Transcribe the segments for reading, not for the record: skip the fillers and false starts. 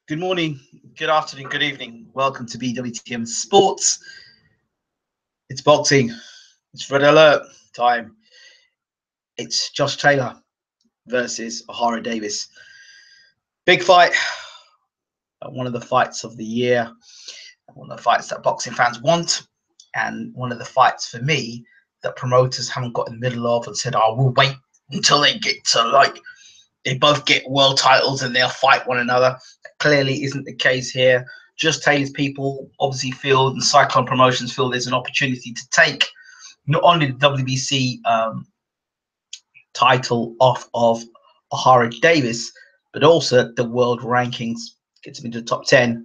Good morning, good afternoon, good evening. Welcome to BWTM Sports. It's boxing. It's red alert time. It's Josh Taylor versus Ohara Davies. Big fight. One of the fights of the year. One of the fights that boxing fans want. And one of the fights for me that promoters haven't got in the middle of and said, "Oh, we'll wait until they get to they both get world titles and they'll fight one another." That clearly isn't the case here. Just Taylor's people obviously feel, and Cyclone Promotions feel, there's an opportunity to take not only the WBC title off of Ohara Davies, but also the world rankings, gets him into the top 10.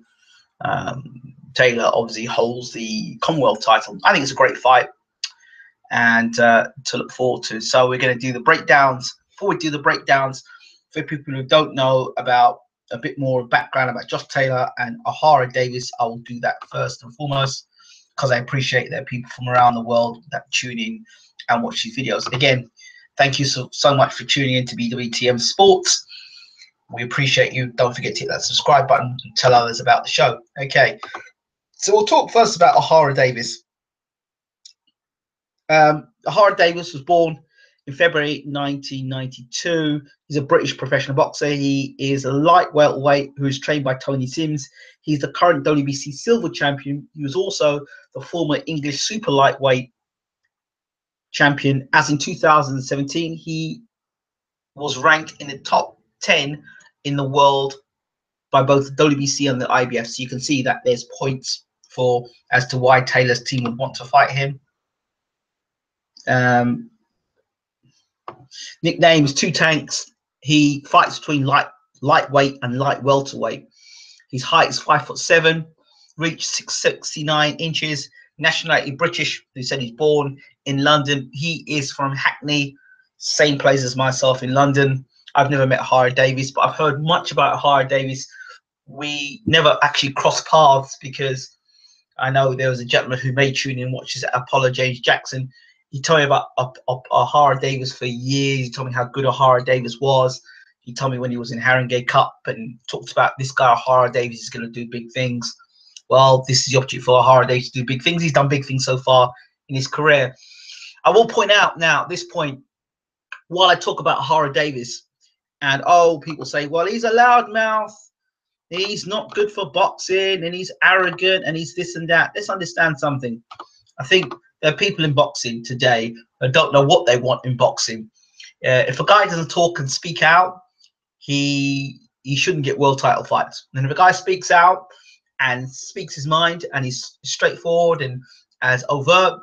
Taylor obviously holds the Commonwealth title. I think it's a great fight and to look forward to. So we're going to do the breakdowns. Before we do the breakdowns, for people who don't know about a bit more background about Josh Taylor and Ohara Davies, I will do that first and foremost because I appreciate there are people from around the world that tune in and watch these videos. Again, thank you so much for tuning in to BWTM Sports. We appreciate you. Don't forget to hit that subscribe button and tell others about the show. Okay, so we'll talk first about Ohara Davies. Ohara Davies was born in February 1992. He's a British professional boxer. He is a light welterweight who is trained by Tony Sims. He's the current WBC silver champion. He was also the former English super lightweight champion. As in 2017, he was ranked in the top 10 in the world by both the WBC and the IBF. So you can see that there's points for as to why Taylor's team would want to fight him. Nickname is Two Tanks. He fights between lightweight and light welterweight. His height is 5'7", reach 6'69" inches. Nationality British. They said he's born in London. He is from Hackney, same place as myself in London. I've never met Ohara Davies, but I've heard much about Ohara Davies. We never actually crossed paths because I know there was a gentleman who may tune in and watches Apollo James Jackson. He told me about Ohara Davies for years. He told me how good Ohara Davies was. He told me when he was in Haringey Cup and talked about this guy, Ohara Davies, is going to do big things. Well, this is the opportunity for Ohara Davies to do big things. He's done big things so far in his career. I will point out now at this point, while I talk about Ohara Davies, and people say, well, he's a loudmouth, he's not good for boxing, and he's arrogant, and he's this and that. Let's understand something. I think there are people in boxing today that don't know what they want in boxing. If a guy doesn't talk and speak out, he shouldn't get world title fights. And if a guy speaks out and speaks his mind and he's straightforward and as overt,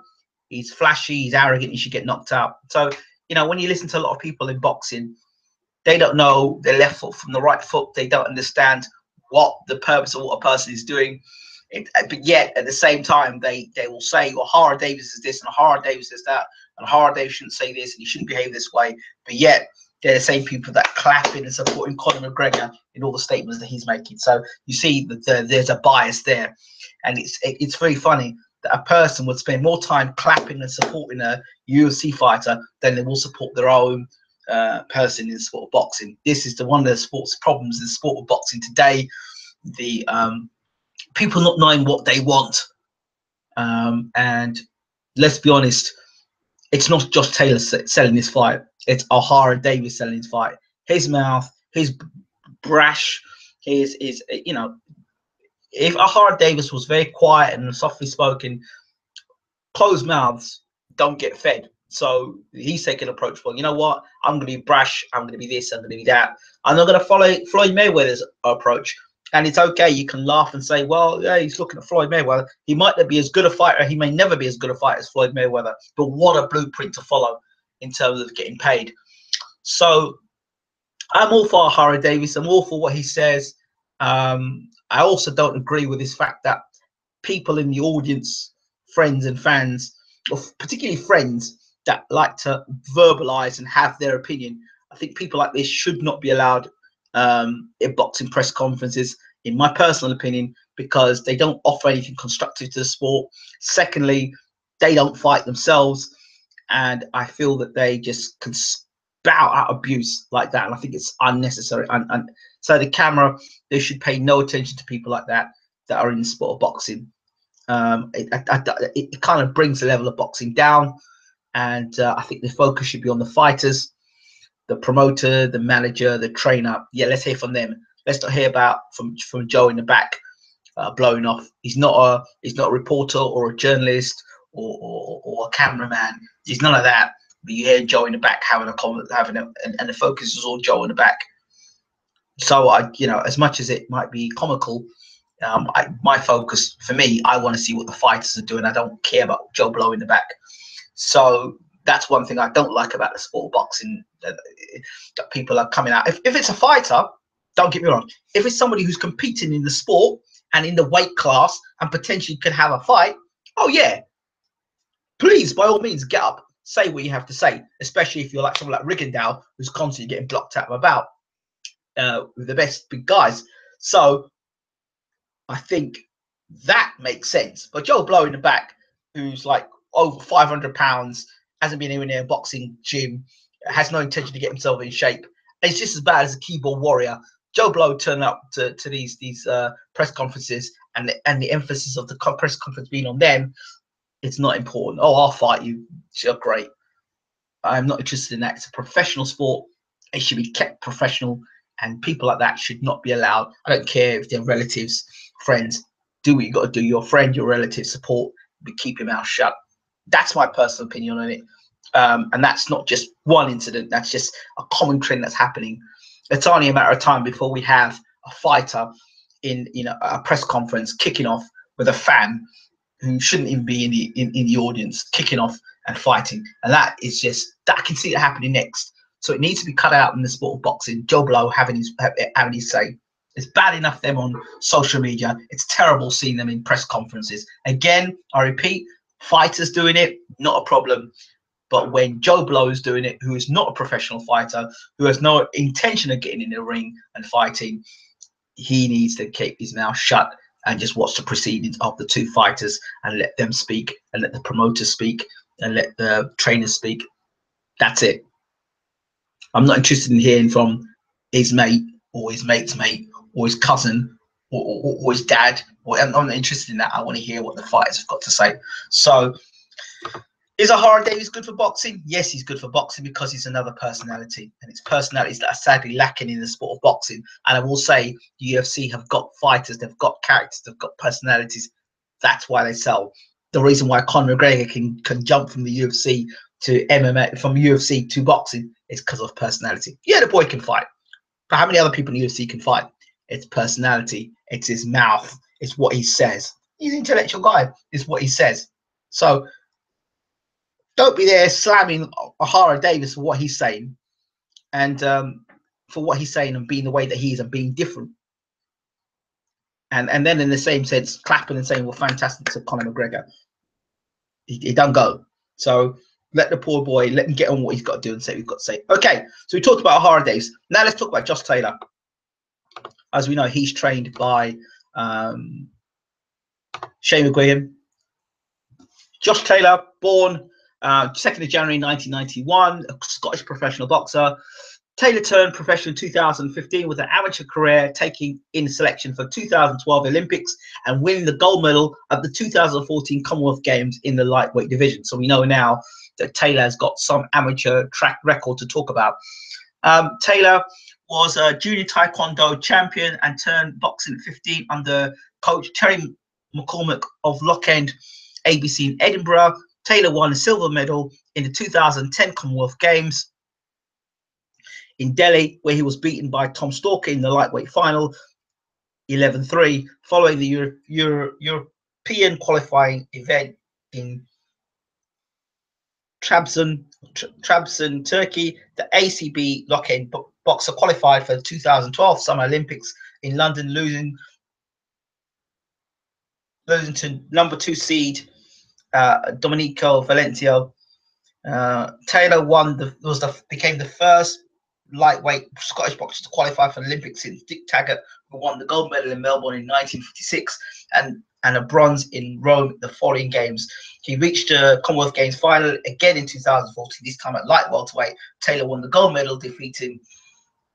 he's flashy, he's arrogant, he should get knocked out. So, when you listen to a lot of people in boxing, they don't know their left foot from the right foot. They don't understand what the purpose of what a person is doing. But yet, at the same time, they will say, well, Ohara Davies is this and Ohara Davies is that, and Ohara Davies shouldn't say this and he shouldn't behave this way. But yet, they're the same people that clap in and supporting Conor McGregor in all the statements that he's making. So you see that there's a bias there, and it's very funny that a person would spend more time clapping and supporting a UFC fighter than they will support their own person in the sport of boxing. This is one of the sports problems in the sport of boxing today. The people not knowing what they want, and let's be honest, it's not Josh Taylor selling this fight, it's Ohara Davies selling his fight. His mouth, his brash, his if Ohara Davies was very quiet and softly spoken, closed mouths don't get fed. So he's taking an approach, well, you know what, I'm going to be brash, I'm going to be this, I'm going to be that. I'm not going to follow Floyd Mayweather's approach. And it's okay, you can laugh and say, well, yeah, he's looking at Floyd Mayweather. He might not be as good a fighter, he may never be as good a fighter as Floyd Mayweather, but what a blueprint to follow in terms of getting paid. So I'm all for Ohara Davies, I'm all for what he says. I also don't agree with this fact that people in the audience, friends and fans, or particularly friends that like to verbalize and have their opinion, I think people like this should not be allowed in boxing press conferences, in my personal opinion, because they don't offer anything constructive to the sport. Secondly, they don't fight themselves, and I feel that they just bout out abuse like that, and I think it's unnecessary. And so the camera, they should pay no attention to people like that are in the sport of boxing. It kind of brings the level of boxing down, and I think the focus should be on the fighters, the promoter, the manager, the trainer. Yeah, let's hear from them. Let's not hear about from Joe in the back blowing off. He's not a reporter or a journalist or a cameraman. He's none of that. But you hear Joe in the back having a comment, and the focus is all Joe in the back. So as much as it might be comical, my focus for me, I want to see what the fighters are doing. I don't care about Joe Blow in the back. So that's one thing I don't like about the sport of boxing, that people are coming out. If it's a fighter, don't get me wrong. If it's somebody who's competing in the sport and in the weight class and potentially could have a fight, oh yeah, please, by all means, get up, say what you have to say, especially if you're like someone like Rigondeaux, who's constantly getting blocked out of about with the best big guys. So I think that makes sense. But Joe Blow in the back, who's like over 500 pounds, hasn't been even in a boxing gym, has no intention to get himself in shape. It's just as bad as a keyboard warrior. Joe Blow turned up to these press conferences, and the emphasis of the press conference being on them. It's not important. Oh, I'll fight you. You're great. I'm not interested in that. It's a professional sport. It should be kept professional, and people like that should not be allowed. I don't care if they're relatives, friends. Do what you got to do. Your friend, your relative, support, but keep your mouth shut. That's my personal opinion on it. And that's not just one incident. That's just a common trend that's happening. It's only a matter of time before we have a fighter in a press conference kicking off with a fan who shouldn't even be in the audience, kicking off and fighting. And that is just, that I can see it happening next. So it needs to be cut out in the sport of boxing. Joe Blow having his say. It's bad enough them on social media. It's terrible seeing them in press conferences. Again, I repeat, fighters doing it, not a problem. But when Joe Blow is doing it, who is not a professional fighter, who has no intention of getting in the ring and fighting, he needs to keep his mouth shut and just watch the proceedings of the two fighters and let them speak, and let the promoters speak, and let the trainers speak. That's it. I'm not interested in hearing from his mate or his mate's mate or his cousin or his dad. I'm not interested in that. I want to hear what the fighters have got to say. So, is Ohara Davies good for boxing? Yes, he's good for boxing because he's another personality, and it's personalities that are sadly lacking in the sport of boxing. And I will say, the UFC have got fighters, they've got characters, they've got personalities. That's why they sell. The reason why Conor McGregor can jump from the UFC to MMA, from UFC to boxing, is because of personality. Yeah, the boy can fight, but how many other people in the UFC can fight? It's personality. It's his mouth. It's what he says. He's an intellectual guy. It's what he says. So don't be there slamming Ohara Davies for what he's saying, and for what he's saying and being the way that he is and being different. And then in the same sense, clapping and saying, well, fantastic to Conor McGregor. He don't go. So let the poor boy, let him get on what he's got to do and say what he's got to say. Okay, so we talked about Ohara Davies. Now let's talk about Josh Taylor. As we know, he's trained by Shane McGuigan. Josh Taylor, born 2nd of January 1991, a Scottish professional boxer. Taylor turned professional in 2015 with an amateur career, taking in selection for 2012 Olympics and winning the gold medal at the 2014 Commonwealth Games in the lightweight division. So we know now that Taylor has got some amateur track record to talk about. Taylor was a junior taekwondo champion and turned boxing at 15 under coach Terry McCormack of Lockend ABC in Edinburgh. Taylor won a silver medal in the 2010 Commonwealth Games in Delhi, where he was beaten by Tom Stalker in the lightweight final, 11-3, following the European qualifying event in Trabzon, Turkey. The ACB Lockend boxer qualified for the 2012 Summer Olympics in London, losing to number 2 seed Domenico Valencia. Taylor became the first lightweight Scottish boxer to qualify for the Olympics since Dick Taggart, who won the gold medal in Melbourne in 1956. And and a bronze in Rome the following games. He reached the Commonwealth Games final again in 2014, this time at light welterweight. Taylor won the gold medal, defeating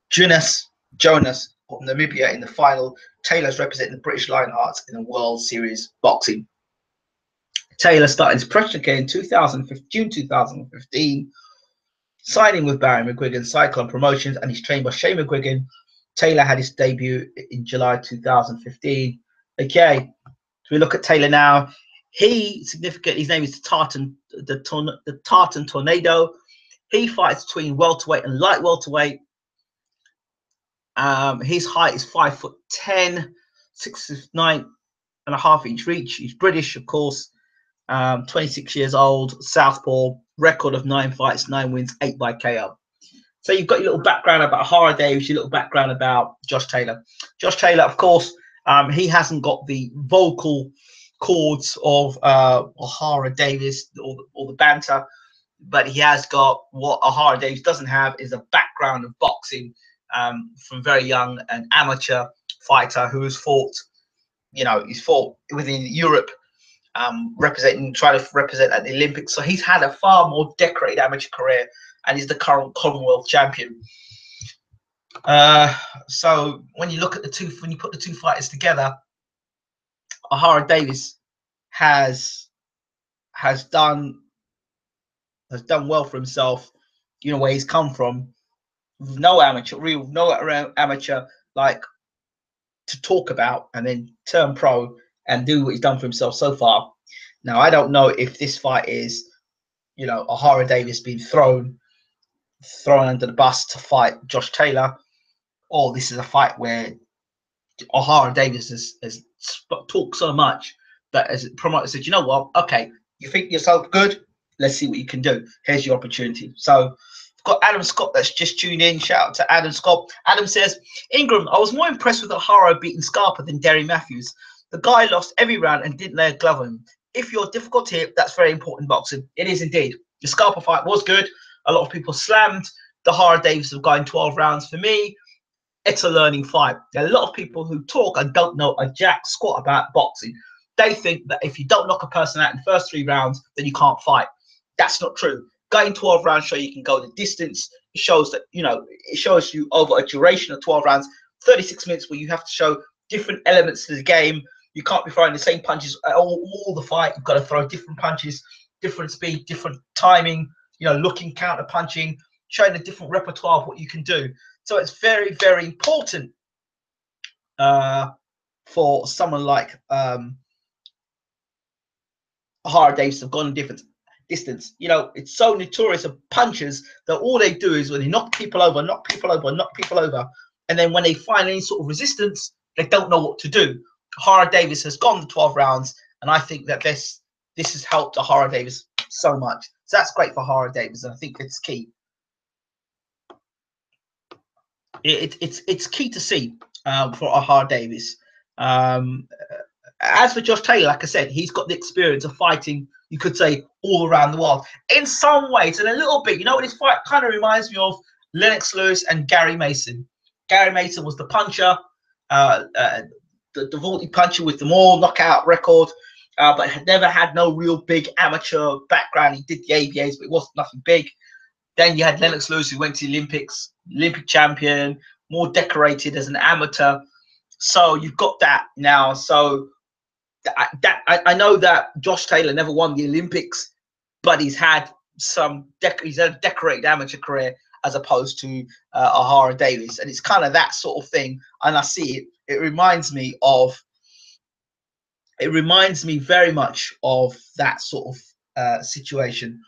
Jonas of Namibia in the final. Taylor's representing the British Lionhearts in the World Series boxing. Taylor started his professional career in June 2015, signing with Barry McGuigan Cyclone Promotions, and he's trained by Shane McGuigan. Taylor had his debut in July 2015. Okay, so we look at Taylor now. His name is the Tartan Tornado. He fights between welterweight and light welterweight. His height is 5'10", 69.5-inch reach. He's British, of course. 26 years old, southpaw. Record of 9 fights, 9 wins, 8 by KO. So you've got your little background about Ohara Davies, your little background about Josh Taylor. Josh Taylor, of course, he hasn't got the vocal cords of Ohara Davies or the banter, but he has got what Ohara Davies doesn't have, is a background of boxing from very young, an amateur fighter who has fought, he's fought within Europe, trying to represent at the Olympics. So he's had a far more decorated amateur career, and he's the current Commonwealth champion. So when you look at when you put the two fighters together, Ohara Davies has done well for himself. Where he's come from, no amateur like to talk about, and then turn pro and do what he's done for himself so far. Now, I don't know if this fight is, Ohara Davies being thrown under the bus to fight Josh Taylor, or this is a fight where Ohara Davies has talked so much that as a promoter said, you know what, okay, you think yourself good, let's see what you can do. Here's your opportunity. So I've got Adam Scott that's just tuned in. Shout out to Adam Scott. Adam says, Ingram, I was more impressed with Ohara beating Scarpa than Derry Matthews. The guy lost every round and didn't lay a glove on him. If you're difficult to hit, that's very important boxing. It is indeed. The Scarpa fight was good. A lot of people slammed the Ohara Davies of going 12 rounds. For me, it's a learning fight. There are a lot of people who talk and don't know a jack squat about boxing. They think that if you don't knock a person out in the first 3 rounds, then you can't fight. That's not true. Going 12 rounds shows you can go the distance. It shows that, it shows you over a duration of 12 rounds, 36 minutes, where you have to show different elements to the game. You can't be throwing the same punches all the fight. You've got to throw different punches, different speed, different timing, looking, counter punching, showing a different repertoire of what you can do. So it's very, very important for someone like Ohara Davies to have gone a different distance. It's so notorious of punchers that all they do is when they knock people over, and then when they find any sort of resistance, they don't know what to do. Ohara Davies has gone the 12 rounds, and I think that this has helped Ohara Davies so much. So that's great for Ohara Davies, and I think it's key. It's key to see for Ohara Davies. As for Josh Taylor, like I said, he's got the experience of fighting, you could say, all around the world. In some ways, and a little bit, this fight kind of reminds me of Lennox Lewis and Gary Mason. Gary Mason was the puncher, the vaulty puncher with the more knockout record, but had never had no real big amateur background. He did the ABAs, but it wasn't nothing big. Then you had Lennox Lewis, who went to the Olympics, Olympic champion, more decorated as an amateur. So you've got that now. So I know that Josh Taylor never won the Olympics, but he's had he's had a decorated amateur career as opposed to Ohara Davies, and it's kind of that sort of thing. And I see it. It reminds me very much of that sort of situation.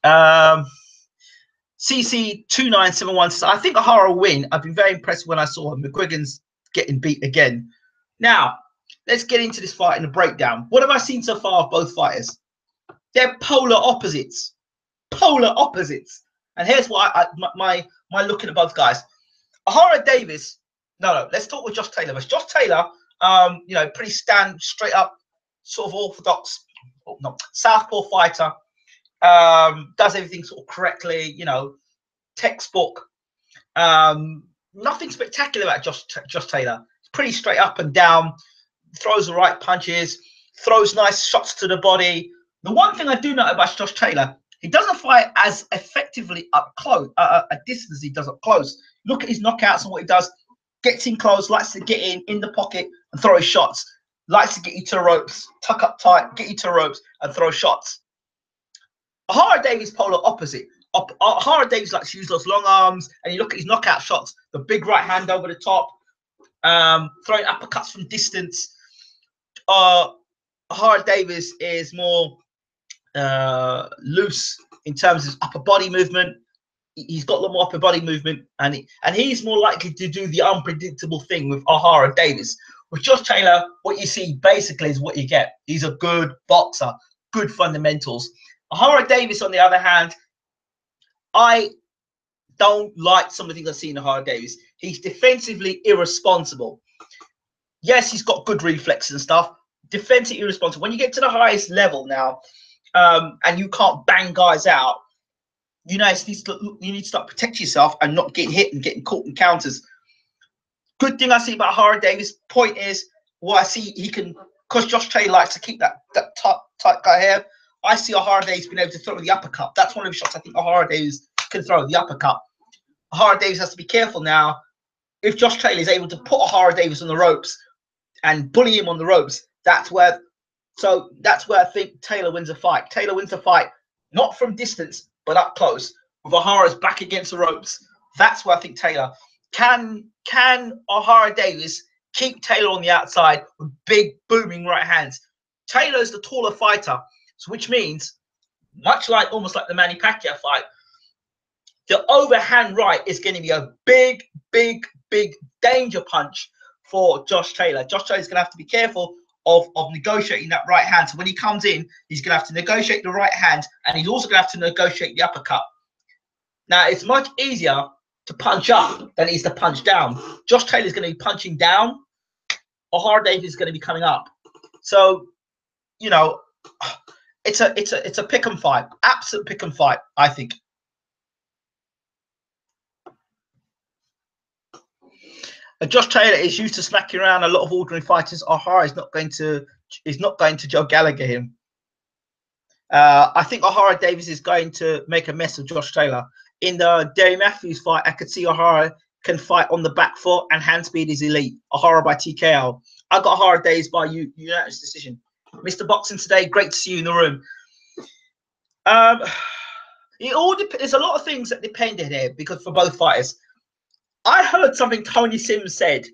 CC2971 says, I think Ohara will win. I've been very impressed when I saw McGuigan's getting beat again. Now, let's get into this fight in the breakdown. What have I seen so far of both fighters? They're polar opposites. Polar opposites. And here's why my looking at both guys. Ohara Davies. No, let's talk with Josh Taylor. Josh Taylor, pretty straight up, sort of orthodox, southpaw fighter. Does everything sort of correctly, textbook. Nothing spectacular about Josh Taylor. It's pretty straight up and down. throws the right punches, throws nice shots to the body. The one thing I do know about Josh Taylor, he doesn't fight as effectively up close, at distance as he does up close. Look at his knockouts and what he does. Gets in close, likes to get in the pocket and throw his shots. Likes to get you to the ropes, tuck up tight, get you to the ropes and throw shots. Ohara Davies polar opposite. Ohara Davies likes to use those long arms, and you look at his knockout shots, the big right hand over the top, throwing uppercuts from distance. Ohara Davies is more loose in terms of upper body movement. He's got a lot more upper body movement, and he's more likely to do the unpredictable thing with Ohara Davies. With Josh Taylor, what you see basically is what you get. He's a good boxer, good fundamentals. Ohara Davies, on the other hand, I don't like some of the things I see in Ohara Davies. He's defensively irresponsible. Yes, he's got good reflexes and stuff. Defensively irresponsible. When you get to the highest level now, and you can't bang guys out, you need to start protecting yourself and not getting hit and getting caught in counters. Good thing I see about Ohara Davies. Point is, what I see he can, because Josh Taylor likes to keep that tight guy here. I see Ohara Davies being able to throw the uppercut. That's one of the shots I think Ohara Davies can throw, the uppercut. Ohara Davies has to be careful now. If Josh Taylor is able to put Ohara Davies on the ropes and bully him on the ropes, that's where I think Taylor wins a fight. Taylor wins a fight not from distance but up close, with Ohara's back against the ropes. That's where I think Taylor can Ohara Davies keep Taylor on the outside with big booming right hands. Taylor's the taller fighter, so which means, almost like the Manny Pacquiao fight, the overhand right is going to be a big danger punch for Josh Taylor. Josh Taylor's going to have to be careful of negotiating that right hand. So when he comes in, he's going to have to negotiate the right hand, and he's also going to have to negotiate the uppercut. Now, it's much easier to punch up than it is to punch down. Josh Taylor's going to be punching down. Ohara Davies is going to be coming up. So, you know, it's a pick and fight, absolute pick and fight, I think. Josh Taylor is used to smacking around a lot of ordinary fighters. Ohara is not going to Joe Gallagher him. I think Ohara Davies is going to make a mess of Josh Taylor. In the Derry Matthews fight, I could see Ohara can fight on the back foot, and hand speed is elite. Ohara by TKO. I got Ohara Davies by unanimous decision. Mr. Boxing Today, great to see you in the room. It all there's a lot of things that depended here because for both fighters. I heard something Tony Sims said,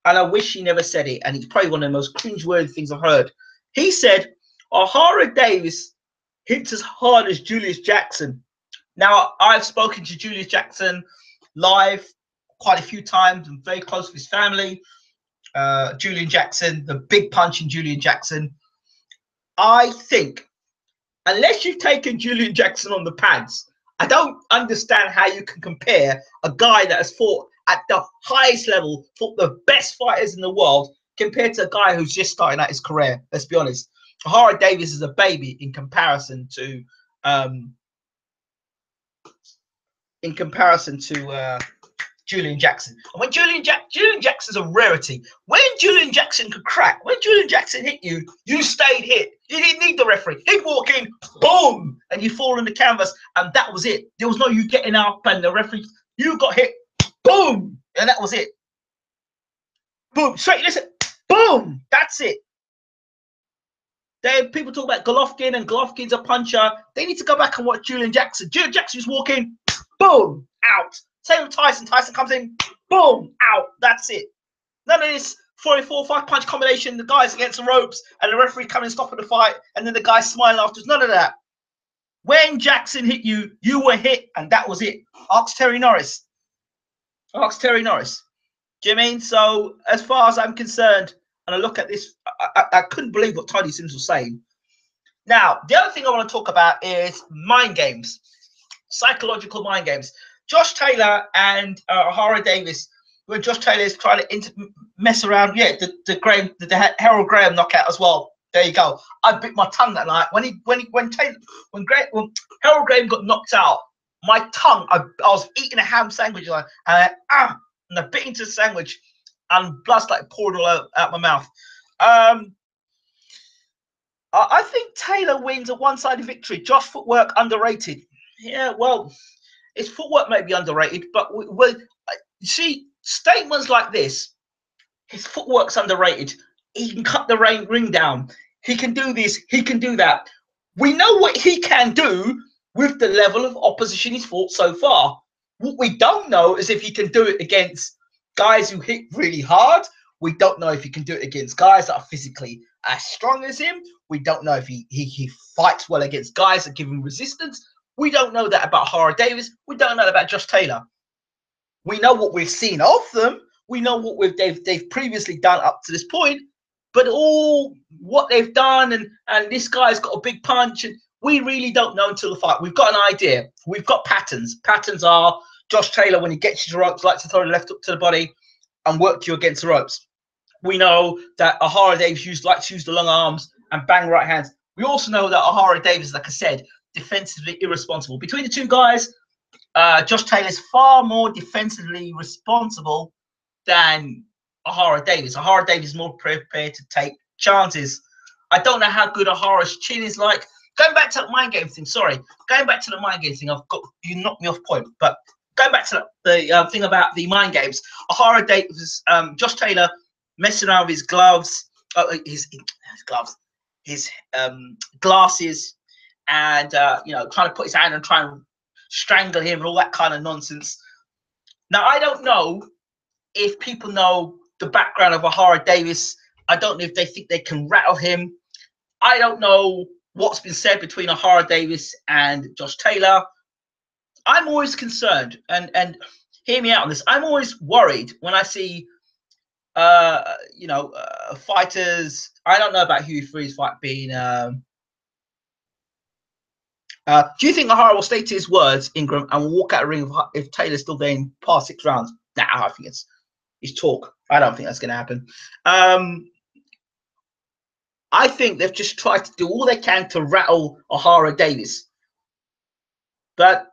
and I wish he never said it, and it's probably one of the most cringeworthy things I've heard. He said, Ohara Davies hits as hard as Julius Jackson. Now, I've spoken to Julius Jackson live quite a few times. I'm very close with his family. Julian Jackson, the big punch in Julian Jackson. I think, unless you've taken Julian Jackson on the pads, I don't understand how you can compare a guy that has fought at the highest level, fought the best fighters in the world, compared to a guy who's just starting out his career. Let's be honest. Ohara Davies is a baby in comparison to Julian Jackson. And when Julian Jackson's a rarity. When Julian Jackson could crack, when Julian Jackson hit you, you stayed hit. You didn't need the referee. He'd walk in, boom, and you fall on the canvas, and that was it. There was no you getting up and the referee, you got hit, boom, and that was it. Boom, straight, listen, boom, that's it. People talk about Golovkin, and Golovkin's a puncher. They need to go back and watch Julian Jackson. Julian Jackson just walk in, boom, out. Same with Tyson. Tyson comes in, boom, out. That's it. None of this 4-4, 5-punch combination. The guy's against the ropes, and the referee coming and stopping the fight, and then the guy smiling afterwards. None of that. When Jackson hit you, you were hit, and that was it. Ask Terry Norris. Ask Terry Norris. Do you know what I mean? So, as far as I'm concerned, and I look at this, I couldn't believe what Tony Sims was saying. Now, the other thing I want to talk about is mind games, psychological mind games. Josh Taylor and Ohara Davies, when Josh Taylor is trying to mess around, yeah, the Harold Graham knockout as well. There you go. I bit my tongue that night when Harold Graham got knocked out. My tongue, I was eating a ham sandwich and I bit into the sandwich, and blood started pouring all out my mouth. I think Taylor wins a one-sided victory. Josh footwork underrated. Yeah, well, his footwork may be underrated, but you see, statements like this, his footwork's underrated. He can cut the ring down. He can do this. He can do that. We know what he can do with the level of opposition he's fought so far. What we don't know is if he can do it against guys who hit really hard. We don't know if he can do it against guys that are physically as strong as him. We don't know if he fights well against guys that give him resistance. We don't know that about Ohara Davies. We don't know about Josh Taylor. We know what we've seen of them. We know what they've previously done up to this point, but all what they've done and this guy's got a big punch, and we really don't know until the fight. We've got an idea. We've got patterns. Patterns are Josh Taylor, when he gets you to ropes, likes to throw the left hook to the body and work you against the ropes. We know that Ohara Davies likes to use the long arms and bang right hands. We also know that Ohara Davies, like I said, defensively irresponsible. Between the two guys, Josh Taylor is far more defensively responsible than Ohara Davies. Ohara Davies is more prepared to take chances. I don't know how good Ohara's chin is like. Going back to the mind game thing, sorry. Going back to the mind game thing, you knocked me off point. But going back to the thing about the mind games, Ohara Davies, Josh Taylor messing around with his gloves, his glasses, and trying to put his hand and try and strangle him and all that kind of nonsense. Now, I don't know if people know the background of Ohara Davies. I don't know if they think they can rattle him. I don't know what's been said between Ohara Davies and Josh Taylor. I'm always concerned, and hear me out on this. I'm always worried when I see fighters. I don't know about Hugh Freeze's fight being. Do you think Ohara will stay to his words, Ingram, and will walk out of the ring if Taylor's still there in past 6 rounds? Nah, I think it's talk. I don't think that's going to happen. I think they've just tried to do all they can to rattle Ohara Davies, but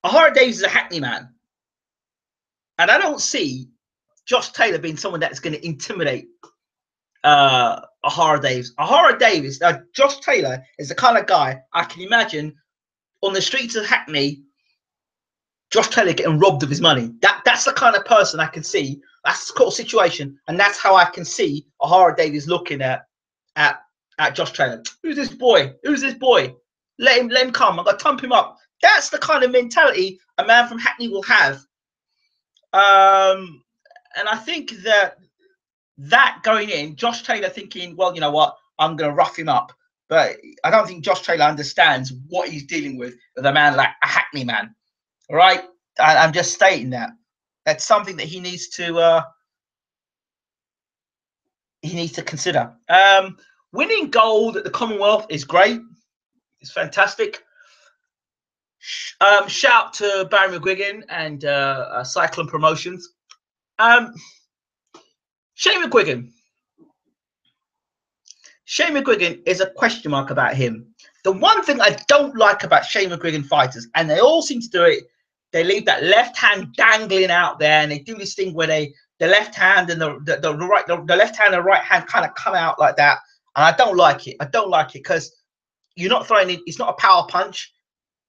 Ohara Davies is a hackney man, and I don't see Josh Taylor being someone that's going to intimidate Ohara Davies. Ohara Davies, Josh Taylor is the kind of guy I can imagine on the streets of Hackney. Josh Taylor getting robbed of his money. That's the kind of person I can see. That's the sort of situation, and that's how I can see Ohara Davies looking at Josh Taylor. Who's this boy? Who's this boy? Let him come. I'm gonna thump him up. That's the kind of mentality a man from Hackney will have. And I think that going in, Josh Taylor thinking, well, you know what, I'm gonna rough him up. But I don't think Josh Taylor understands what he's dealing with a man like a Hackney man. All right, I'm just stating that. That's something that he needs to consider. Winning gold at the Commonwealth is great. It's fantastic. Shout out to Barry McGuigan and Cyclone Promotions. Shane McGuigan. Shane McGuigan is a question mark about him. The one thing I don't like about Shane McGuigan fighters, and they all seem to do it, they leave that left hand dangling out there, and they do this thing where the left hand and the left hand and right hand kind of come out like that, and I don't like it. I don't like it because you're not throwing it. It's not a power punch.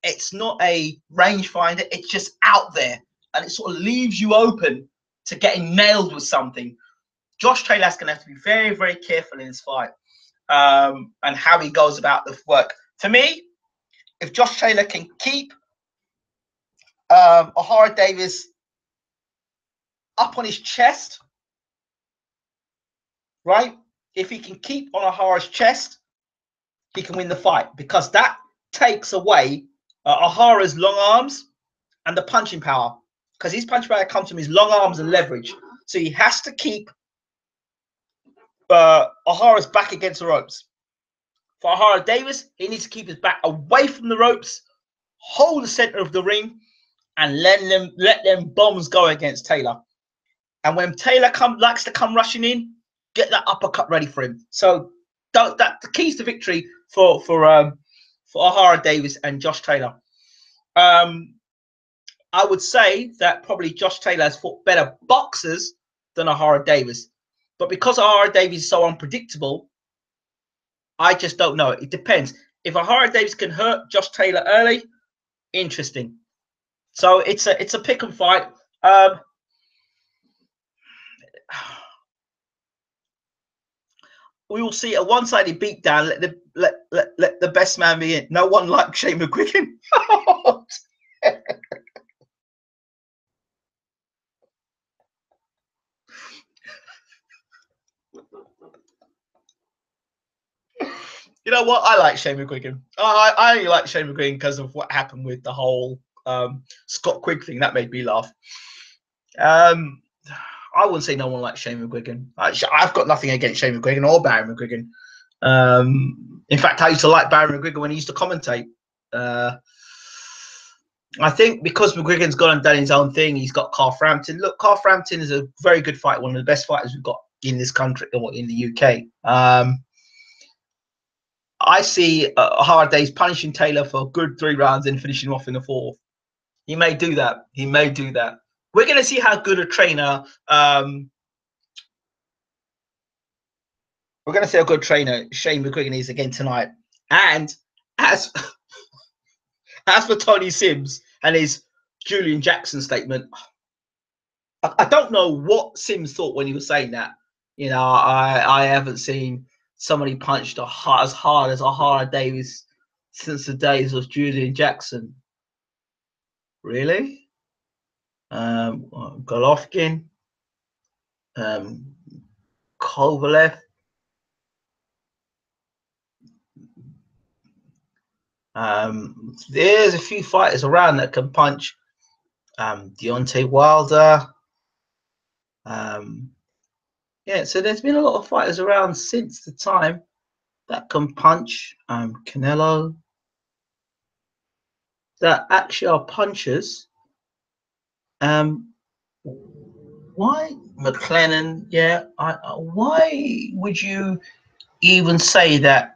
It's not a rangefinder. It's just out there, and it sort of leaves you open to getting nailed with something. Josh Taylor's going to have to be very, very careful in this fight, and how he goes about the work. For me, if Josh Taylor can keep Ohara Davies up on his chest, right? If he can keep on Ohara's chest, he can win the fight, because that takes away Ohara's long arms and the punching power, because his punching power comes from his long arms and leverage. So he has to keep Ohara's back against the ropes. For Ohara Davies, he needs to keep his back away from the ropes, hold the center of the ring, and let them bombs go against Taylor. And when Taylor likes to come rushing in, get that uppercut ready for him. So the keys to victory for Ohara Davies and Josh Taylor. I I would say that probably Josh Taylor has fought better boxers than Ohara Davies. But because Ohara Davies is so unpredictable, I just don't know. It depends. If Ohara Davies can hurt Josh Taylor early, interesting. So it's a pick and fight. We will see a one-sided beatdown. Let the best man be in. No one like Shane McGuigan. You know what? I like Shane McGuigan. I only like Shane McGuigan because of what happened with the whole Scott Quigg thing. That made me laugh. I wouldn't say no one likes Shane McGuigan. I've got nothing against Shane McGuigan or Barry McGuigan. In fact, I used to like Barry McGuigan when he used to commentate. I think because McGuigan's gone and done his own thing, he's got Carl Frampton. Look, Carl Frampton is a very good fighter, one of the best fighters we've got in this country or in the UK. I see Ohara Davies punishing Taylor for a good 3 rounds and finishing him off in the 4th. He may do that. He may do that. We're going to see how good a trainer. We're going to see how good a trainer Shane McGuigan is again tonight. And as for Tony Sims and his Julian Jackson statement, I don't know what Sims thought when he was saying that. You know, I haven't seen somebody punched as hard as Ohara Davies since the days of Julian Jackson. Really? Golovkin, Kovalev. There's a few fighters around that can punch. Deontay Wilder. Yeah, so there's been a lot of fighters around since the time that can punch. Canelo. That actually are punchers. Why McLennan? Yeah. Why would you even say that?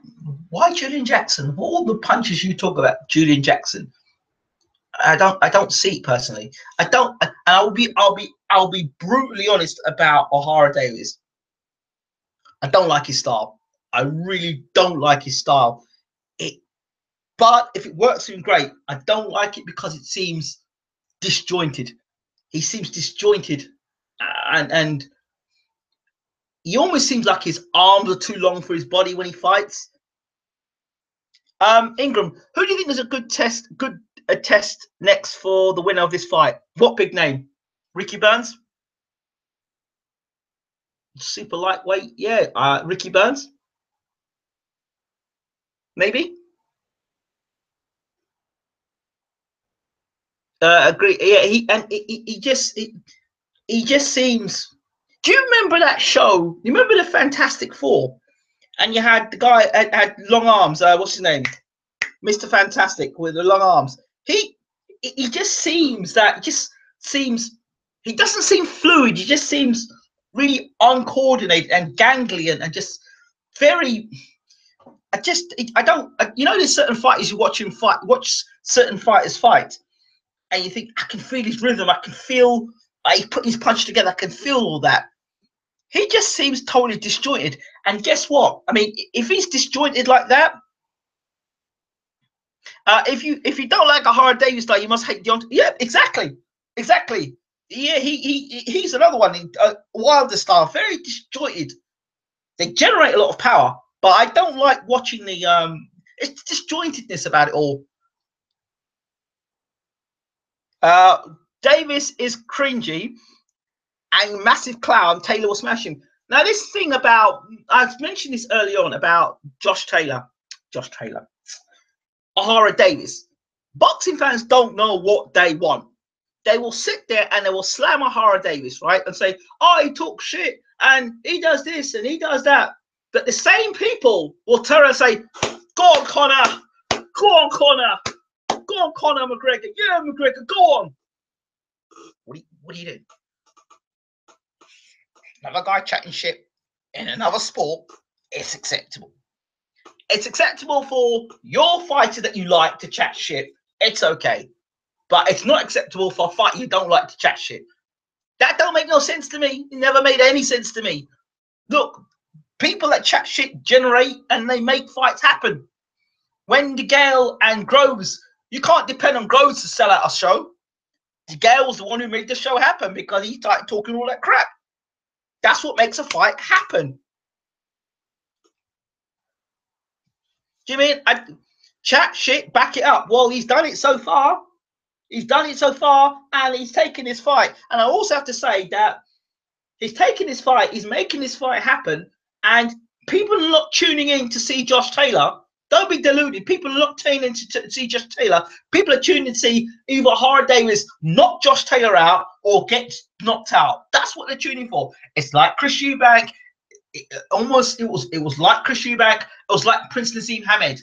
Why Julian Jackson? All the punches you talk about, Julian Jackson. I don't see it personally. I don't. And I'll be brutally honest about Ohara Davies. I don't like his style. I really don't like his style. But if it works for him, great. I don't like it because it seems disjointed. He seems disjointed, and he almost seems like his arms are too long for his body when he fights. Ingram, who do you think is a good test next for the winner of this fight? What big name? Ricky Burns? Super lightweight? Yeah, Ricky Burns? Maybe? Agree. Yeah, he just seems. Do you remember that show? You remember the Fantastic Four? And you had the guy had long arms. What's his name? Mr. Fantastic with the long arms. He just seems he doesn't seem fluid. He just seems really uncoordinated and ganglion and just very. I don't. You know, there's certain fighters you watch certain fighters fight, and you think I can feel his rhythm. I can feel he put his punch together. I can feel all that. He just seems totally disjointed. And guess what? I mean, if he's disjointed like that, if you don't like Ohara Davies style, you must hate Deontay. Yeah, exactly. Yeah, he's another one. Wilder style, very disjointed. They generate a lot of power, but I don't like watching the it's disjointedness about it all. Davis is cringy and massive clown. Taylor will smash him. Now, this thing about I've mentioned this early on about Josh Taylor, Ohara Davies. Boxing fans don't know what they want. They will sit there and they will slam Ohara Davies, right, and say, "Oh, he talks shit and he does this and he does that." But the same people will turn and say, "Go on, Conor. Go on, Conor. Go on, Conor McGregor. Yeah, McGregor. Go on." What are you doing? Another guy chatting shit in another sport, it's acceptable. It's acceptable for your fighter that you like to chat shit. It's okay. but it's not acceptable for a fight you don't like to chat shit. That don't make no sense to me. It never made any sense to me. Look, people that chat shit generate and they make fights happen. Wendy Gale and Groves, you can't depend on Groves to sell out a show. Gale was the one who made the show happen because he started talking all that crap. That's what makes a fight happen. Do you mean chat shit, back it up? Well, he's done it so far. He's done it so far, and he's taken this fight. And I also have to say that he's taking this fight, he's making this fight happen, and people are not tuning in to see Josh Taylor. Don't be deluded. People are not tuning in to see Josh Taylor. People are tuning in to see either Ohara Davies knock Josh Taylor out or get knocked out. That's what they're tuning for. It's like Chris Eubank. It was like Chris Eubank. It was like Prince Naseem Hamed.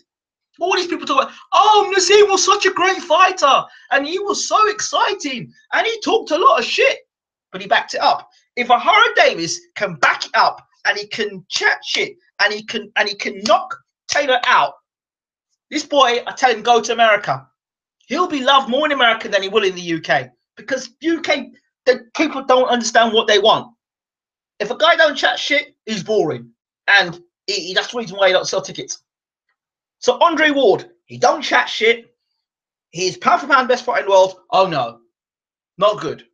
All these people talk about, oh, Naseem was such a great fighter, and he was so exciting, and he talked a lot of shit, but he backed it up. If Ohara Davies can back it up, and he can chat shit, and he can knock Taylor out, this boy, I tell him, go to America. He'll be loved more in America than he will in the UK, because UK, the people don't understand what they want. If a guy don't chat shit, he's boring, and that's the reason why he don't sell tickets. So Andre Ward, he don't chat shit. He's pound for pound best fighter in the world. Oh no, not good.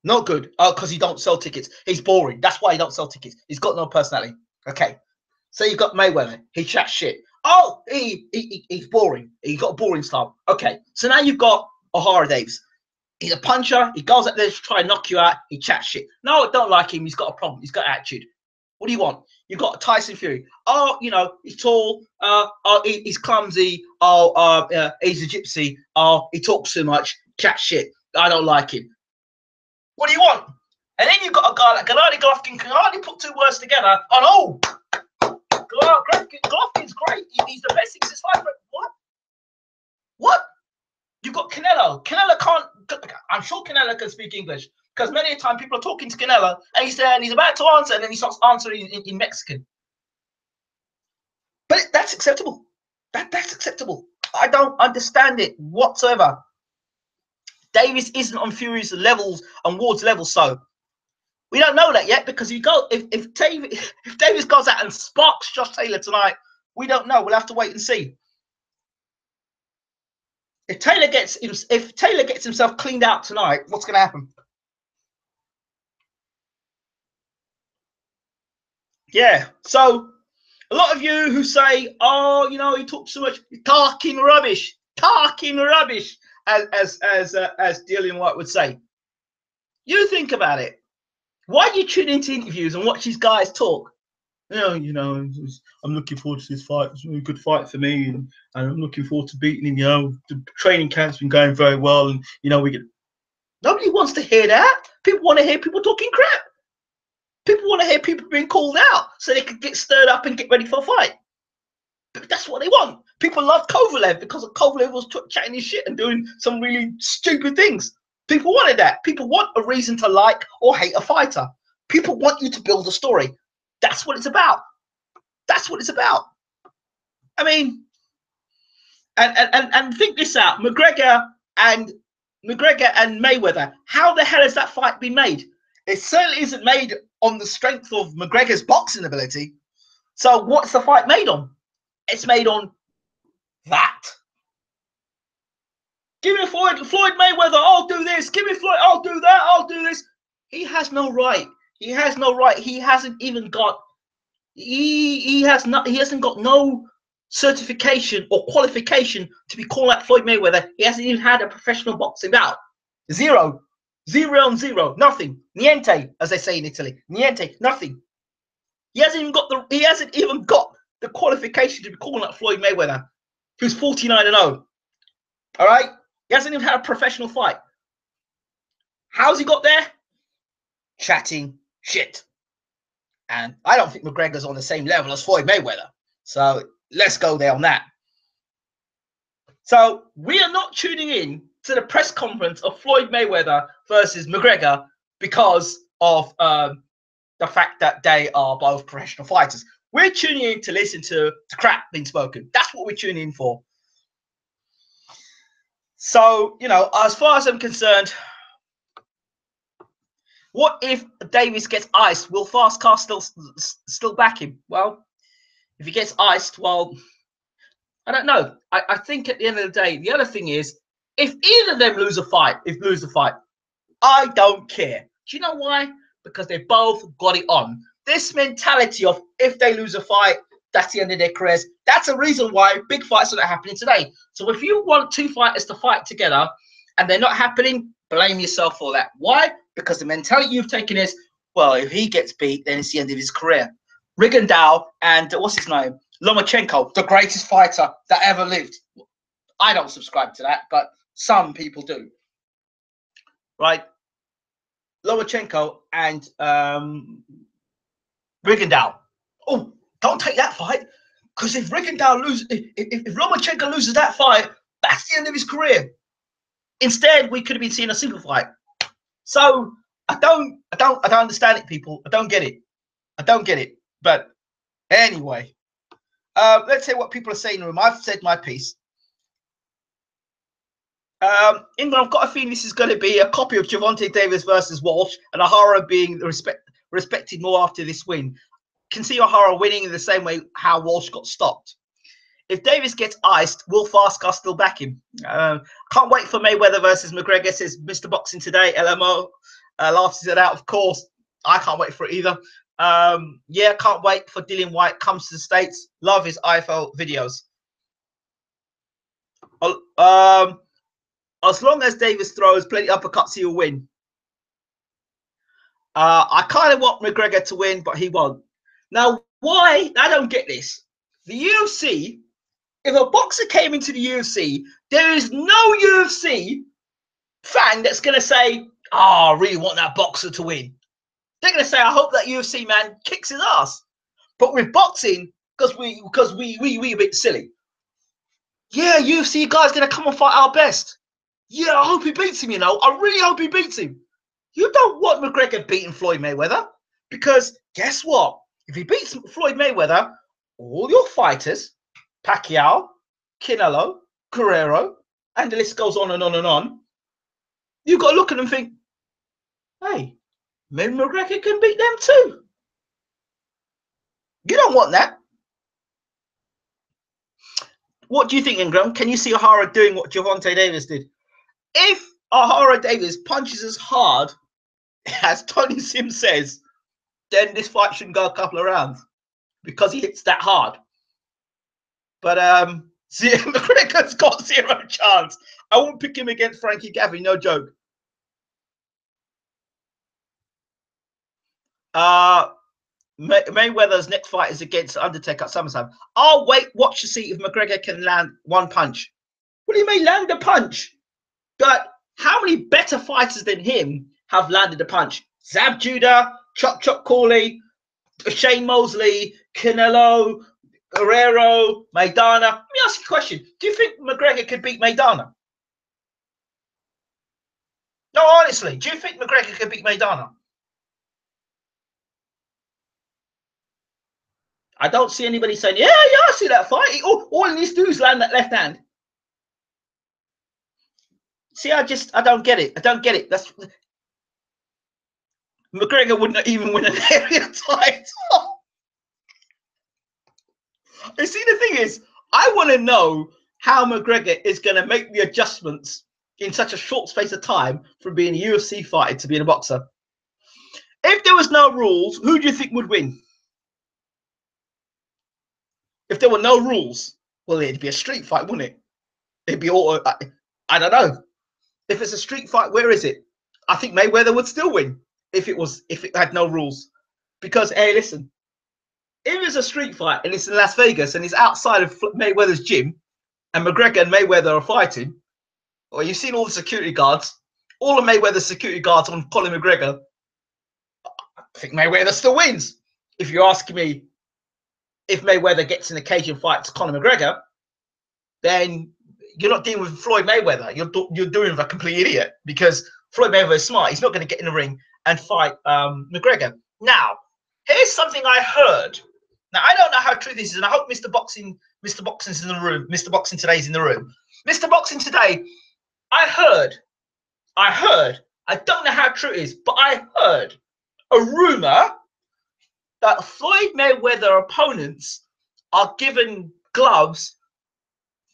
Not good. Oh, because he don't sell tickets. He's boring. That's why he don't sell tickets. He's got no personality. Okay. So you've got Mayweather. He chats shit. Oh, he's boring. He's got a boring style. Okay. So now you've got Ohara Davies. He's a puncher. He goes out there to try and knock you out. He chats shit. No, I don't like him. He's got a problem. He's got attitude. What do you want? You've got Tyson Fury. Oh, you know, he's tall. He's clumsy. He's a gypsy. Oh, he talks too much. Chat shit. I don't like him. What do you want? And then you've got a guy like Gennady Golovkin can hardly put two words together. Oh, no. Golovkin's great. He's the best since fighter. What? What? You've got Canelo. Canelo can't. I'm sure Canelo can speak English. Because many a time people are talking to Canelo and he's there and he's about to answer and then he starts answering in Mexican. But that's acceptable. That's acceptable. I don't understand it whatsoever. Davies isn't on Fury's levels and Ward's levels, so we don't know that yet because if Davies goes out and sparks Josh Taylor tonight, we don't know. We'll have to wait and see. If Taylor gets himself cleaned out tonight, what's going to happen? Yeah, so a lot of you who say, oh, you know, he talks so much, talking rubbish, as Dillian White would say. You think about it. Why do you tune into interviews and watch these guys talk? You know, I'm looking forward to this fight. It's a really good fight for me, and I'm looking forward to beating him. You know, the training camp's been going very well, and you know, nobody wants to hear that. People want to hear people talking crap. People want to hear people being called out so they can get stirred up and get ready for a fight. But that's what they want. People love Kovalev because Kovalev was chatting his shit and doing some really stupid things. People wanted that. People want a reason to like or hate a fighter. People want you to build a story. That's what it's about. That's what it's about. I mean, and think this out. McGregor and Mayweather. How the hell has that fight been made? It certainly isn't made on the strength of McGregor's boxing ability. So what's the fight made on? It's made on that. Give me Floyd Mayweather, I'll do this. Give me Floyd, I'll do that, I'll do this. He has no right. He has no right. He hasn't even got he hasn't got no certification or qualification to be called out Floyd Mayweather. He hasn't even had a professional boxing bout. Zero. Zero and zero. Nothing. Niente, as they say in Italy. Niente. Nothing. He hasn't even got the qualification to be calling out Floyd Mayweather, who's 49-0. All right? He hasn't even had a professional fight. How's he got there? Chatting shit. And I don't think McGregor's on the same level as Floyd Mayweather. So let's go there on that. So we are not tuning in to the press conference of Floyd Mayweather versus McGregor because of the fact that they are both professional fighters. We're tuning in to listen to the crap being spoken. That's what we're tuning in for. So, you know, as far as I'm concerned, what if Davies gets iced? Will Fastcast still back him? Well, if he gets iced, well, I don't know. I think at the end of the day, the other thing is, if either of them lose the fight, I don't care. Do you know why? Because they both got it on. This mentality of if they lose a fight, that's the end of their careers. That's a reason why big fights are not happening today. So if you want two fighters to fight together and they're not happening, blame yourself for that. Why? Because the mentality you've taken is, well, if he gets beat, then it's the end of his career. Rigondeaux and what's his name? Lomachenko, the greatest fighter that ever lived. I don't subscribe to that, but some people do. Right? Lomachenko and Rigondeaux. Oh, don't take that fight, because if Rigondeaux loses, if Lomachenko loses that fight, that's the end of his career. Instead, we could have been seeing a single fight. So I don't understand it, people. I don't get it. I don't get it. But anyway, let's say what people are saying in the room. I've said my piece. England, I've got a feeling this is going to be a copy of Gervonta Davis versus Walsh, and Ohara being respected more after this win. Can see Ohara winning in the same way how Walsh got stopped. If Davis gets iced, will Fastcast still back him? Can't wait for Mayweather versus McGregor, says Mr. Boxing Today. LMO laughs it out. Of course, I can't wait for it either. Yeah, can't wait for Dillian White comes to the States. Love his IFL videos. As long as Davis throws plenty of uppercuts, he'll win. I kind of want McGregor to win, but he won't. Now, why? I don't get this. The UFC, if a boxer came into the UFC, there is no UFC fan that's going to say, oh, I really want that boxer to win. They're going to say, I hope that UFC man kicks his ass. But with boxing, because we a bit silly. Yeah, UFC guy's going to come and fight our best. Yeah, I hope he beats him, you know. I really hope he beats him. You don't want McGregor beating Floyd Mayweather, because guess what? If he beats Floyd Mayweather, all your fighters, Pacquiao, Canelo, Guerrero, and the list goes on and on and on, you've got to look at them and think, hey, maybe McGregor can beat them too. You don't want that. What do you think, Ingram? Can you see Ohara doing what Gervonta Davis did? If Ohara Davies punches as hard as Tony Sims says, then this fight shouldn't go a couple of rounds because he hits that hard. But McGregor's got zero chance. I won't pick him against Frankie Gavi, no joke. Mayweather's next fight is against Undertaker at SummerSlam. I'll watch to see if McGregor can land one punch. What do you mean land a punch? But how many better fighters than him have landed a punch? Zab Judah, Chop Corley, Shane Mosley, Canelo, Guerrero, Maidana. Let me ask you a question. Do you think McGregor could beat Maidana? No, honestly, do you think McGregor could beat Maidana? I don't see anybody saying, yeah, I see that fight. All he needs to do is land that left hand. See, I don't get it. I don't get it. That's McGregor wouldn't even win an area title. You see, the thing is, I want to know how McGregor is going to make the adjustments in such a short space of time from being a UFC fighter to being a boxer. If there was no rules, who do you think would win? If there were no rules, well, it'd be a street fight, wouldn't it? It'd be all, I don't know. If it's a street fight, where is it? I think Mayweather would still win if it had no rules. Because, hey, listen, if it's a street fight and it's in Las Vegas and it's outside of Mayweather's gym and McGregor and Mayweather are fighting, or you've seen all the security guards, all of Mayweather's security guards on Conor McGregor, I think Mayweather still wins. If you're asking me if Mayweather gets in a cage and fights Conor McGregor, then you're not dealing with Floyd Mayweather. You're doing with a complete idiot, because Floyd Mayweather is smart. He's not going to get in the ring and fight McGregor. Now, here's something I heard. Now, I don't know how true this is, and I hope Mr. Boxing's in the room. Mr. Boxing Today's in the room. Mr. Boxing Today, I heard, I don't know how true it is, but I heard a rumor that Floyd Mayweather opponents are given gloves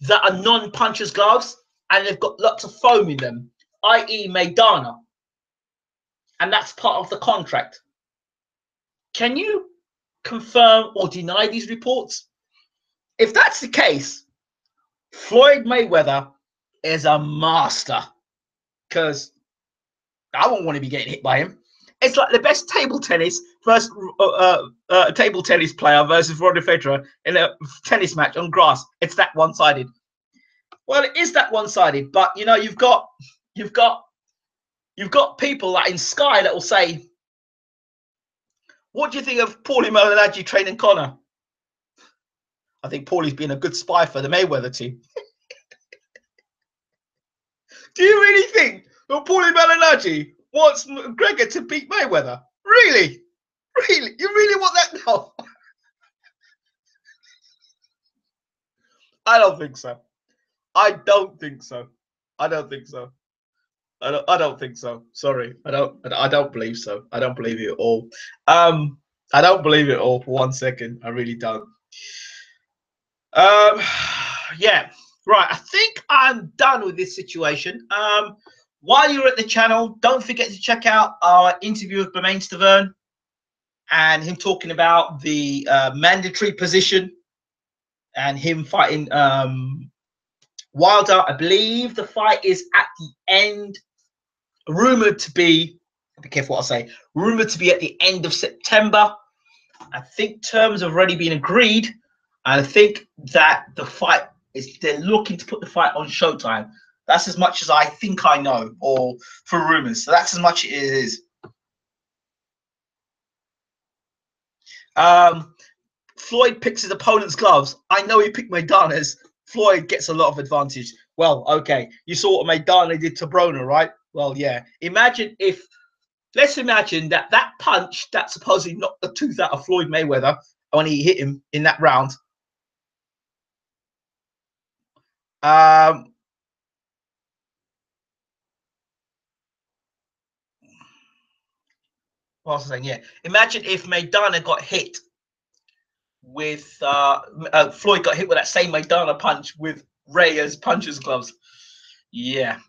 that are non-puncher's gloves, and they've got lots of foam in them, i.e. Maidana, and that's part of the contract. Can you confirm or deny these reports? If that's the case, Floyd Mayweather is a master, because I won't want to be getting hit by him. It's like the best table tennis table tennis player versus Roger Federer in a tennis match on grass. It's that one-sided. Well, it is that one-sided, but you know, you've got people like in Sky that will say, "What do you think of Paulie Malignaggi training Conor?" I think Paulie's been a good spy for the Mayweather team. Do you really think that Paulie Malignaggi wants McGregor to beat Mayweather? Really? Really? You really want that now? I don't think so. I don't think so. I don't think so. I don't think so. Sorry. I don't believe so. I don't believe it at all. I don't believe it all for 1 second. I really don't. Yeah. Right. I think I'm done with this situation. While you're at the channel, don't forget to check out our interview with Bermain Stavern and him talking about the mandatory position and him fighting Wilder. I believe the fight is at the end, rumored to be careful what I say, rumored to be at the end of September. I think terms have already been agreed, and I think that the fight is, they're looking to put the fight on Showtime. That's as much as I think I know, or for rumors. So that's as much as it is. Floyd picks his opponent's gloves. I know he picked Maidana's. Floyd gets a lot of advantage. Well, okay, you saw what Maidana did to Broner, right? Well, yeah. Imagine if, let's imagine that punch that supposedly knocked the tooth out of Floyd Mayweather when he hit him in that round. What was I saying? Yeah. Imagine if Maidana got hit with Floyd got hit with that same Maidana punch with Reyes puncher's gloves. Yeah.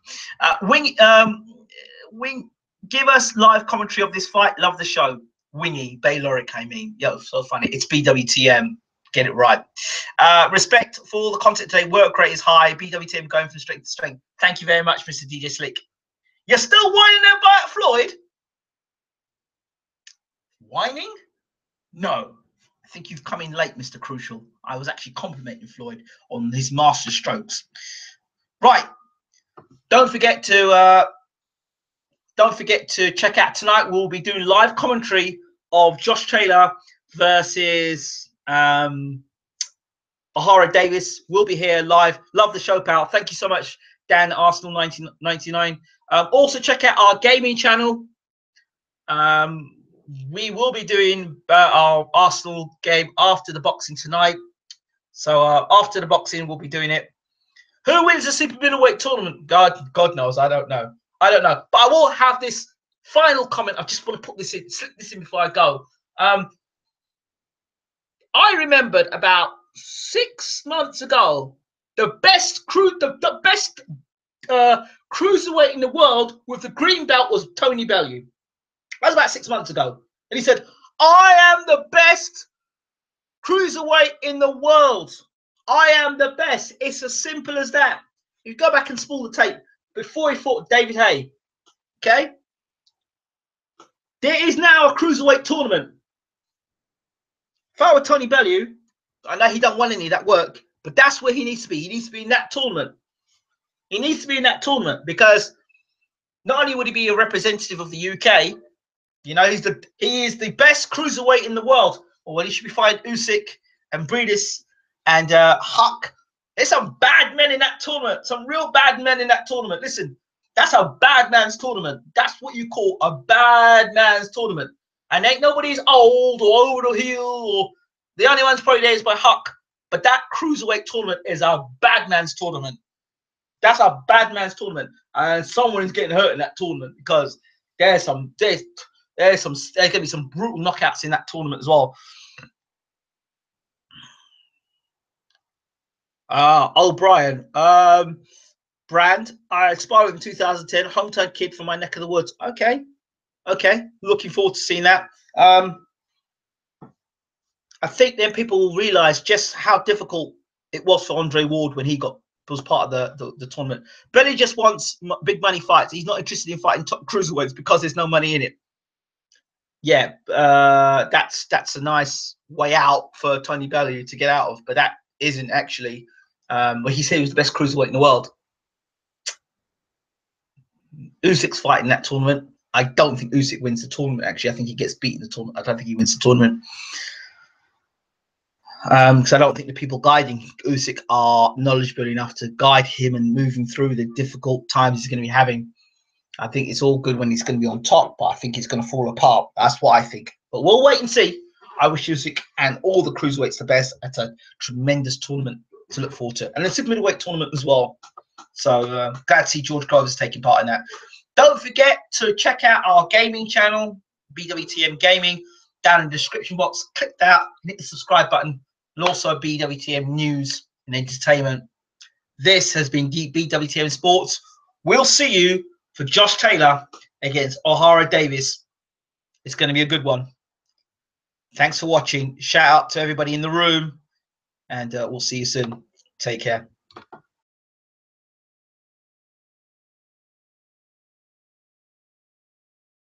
Wing, give us live commentary of this fight. Love the show. Wingy, Bayloric, I mean. Yo, so funny. It's BWTM. Get it right. Respect for all the content today. Work rate is high. BWTM going from strength to strength. Thank you very much, Mr. DJ Slick. You're still whining about Floyd? Whining? No. I think you've come in late, Mr. Crucial. I was actually complimenting Floyd on his master strokes. Right. Don't forget to check out tonight. We'll be doing live commentary of Josh Taylor versus Ohara Davies. We'll be here live. Love the show, pal. Thank you so much, Dan Arsenal 1999. Also check out our gaming channel. We will be doing our Arsenal game after the boxing tonight. So after the boxing, we'll be doing it. Who wins the super middleweight tournament? God knows. I don't know. I don't know. But I will have this final comment. I just want to put this in, slip this in before I go. I remembered about 6 months ago, the best cruiserweight in the world with the green belt was Tony Bellew. That was about 6 months ago. And he said, I am the best cruiserweight in the world. I am the best. It's as simple as that. You go back and spool the tape before he fought David Haye. Okay? There is now a cruiserweight tournament. If I were Tony Bellew, I know he don't want any of that work, but that's where he needs to be. He needs to be in that tournament. He needs to be in that tournament because not only would he be a representative of the UK, you know, he is the best cruiserweight in the world. Well, he should be fighting Usyk and Breedis and Huck. There's some bad men in that tournament. Some real bad men in that tournament. Listen, that's a bad man's tournament. That's what you call a bad man's tournament. And ain't nobody's old or over the hill, or the only one's probably there is by Huck. But that cruiserweight tournament is a bad man's tournament. That's a bad man's tournament, and someone is getting hurt in that tournament because there's gonna be some brutal knockouts in that tournament as well. O'Brien, brand. I expired in 2010. Hometown kid from my neck of the woods. Okay, looking forward to seeing that. I think then people will realize just how difficult it was for Andre Ward when he was part of the tournament. Belly just wants big money fights. He's not interested in fighting top cruiserweights because there's no money in it. Yeah, that's a nice way out for Tony Bellew to get out of, but that isn't actually. Well, he said he was the best cruiserweight in the world. Usyk's fighting that tournament. I don't think Usyk wins the tournament. Actually, I think he gets beaten in the tournament. I don't think he wins the tournament. Because I don't think the people guiding Usyk are knowledgeable enough to guide him and move him through the difficult times he's going to be having. I think it's all good when he's going to be on top, but I think it's going to fall apart. That's what I think. But we'll wait and see. I wish Usyk and all the cruiserweights the best. It's a tremendous tournament to look forward to. And it's a middleweight tournament as well. So glad to see George Grover's taking part in that. Don't forget to check out our gaming channel, BWTM Gaming, down in the description box. Click that, hit the subscribe button, and also BWTM News and Entertainment. This has been BWTM Sports. We'll see you for Josh Taylor against Ohara Davies. It's going to be a good one. Thanks for watching. Shout out to everybody in the room, and we'll see you soon. Take care.